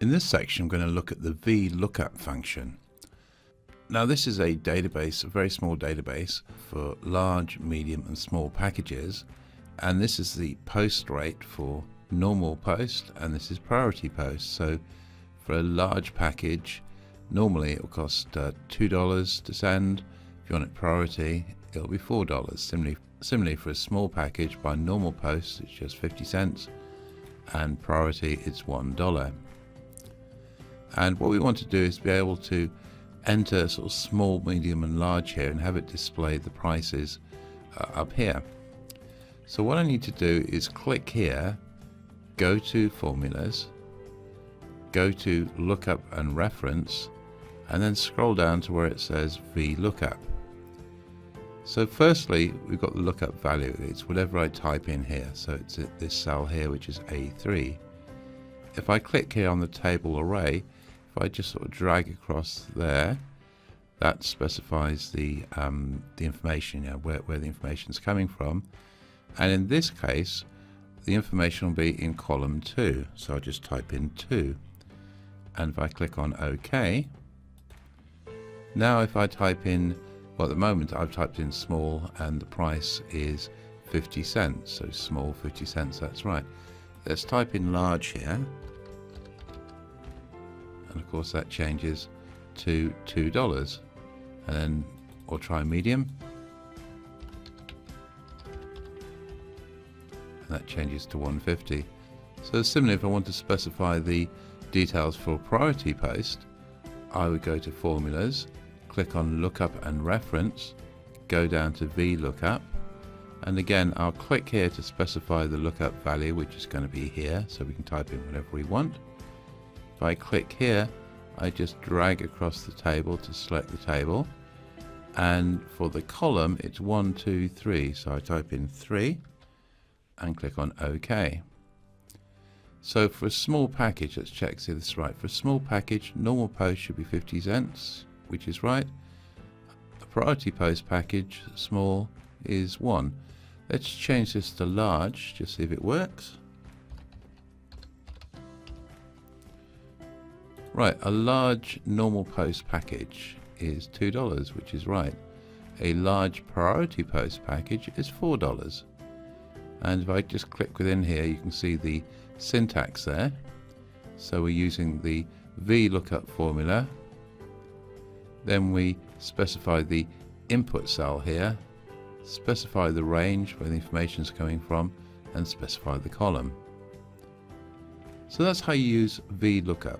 In this section, I'm going to look at the Vlookup function. Now this is a database, a very small database for large, medium and small packages, and this is the post rate for normal post and this is priority post. So for a large package, normally it will cost $2 to send. If you want it priority, it'll be $4. Similarly for a small package by normal post, it's just 50 cents and priority it's $1. And what we want to do is be able to enter sort of small, medium and large here and have it display the prices up here. So what I need to do is click here, go to formulas, go to lookup and reference, and then scroll down to where it says Vlookup. So firstly, we've got the lookup value. It's whatever I type in here. So it's at this cell here, which is A3. If I click here on the table array, if I just sort of drag across there, that specifies the information, where the information is coming from. And in this case, the information will be in column 2. So I'll just type in 2. And if I click on OK, now if I type in, well, at the moment I've typed in small and the price is 50 cents. So small 50 cents, that's right. Let's type in large here. And of course that changes to $2. And then we'll try medium. And that changes to 150. So similarly, if I want to specify the details for priority post, I would go to formulas, click on lookup and reference, go down to Vlookup, and again I'll click here to specify the lookup value, which is going to be here, so we can type in whatever we want. If I click here, I just drag across the table to select the table, and for the column it's 1, 2, 3, so I type in 3 and click on OK. So for a small package, let's check see this is right. For a small package, normal post should be 50 cents, which is right. A priority post package, small, is 1. Let's change this to large, just see if it works. Right, a large normal post package is $2, which is right. A large priority post package is $4. And if I just click within here, you can see the syntax there. So we're using the Vlookup formula. Then we specify the input cell here, specify the range where the information is coming from, and specify the column. So that's how you use Vlookup.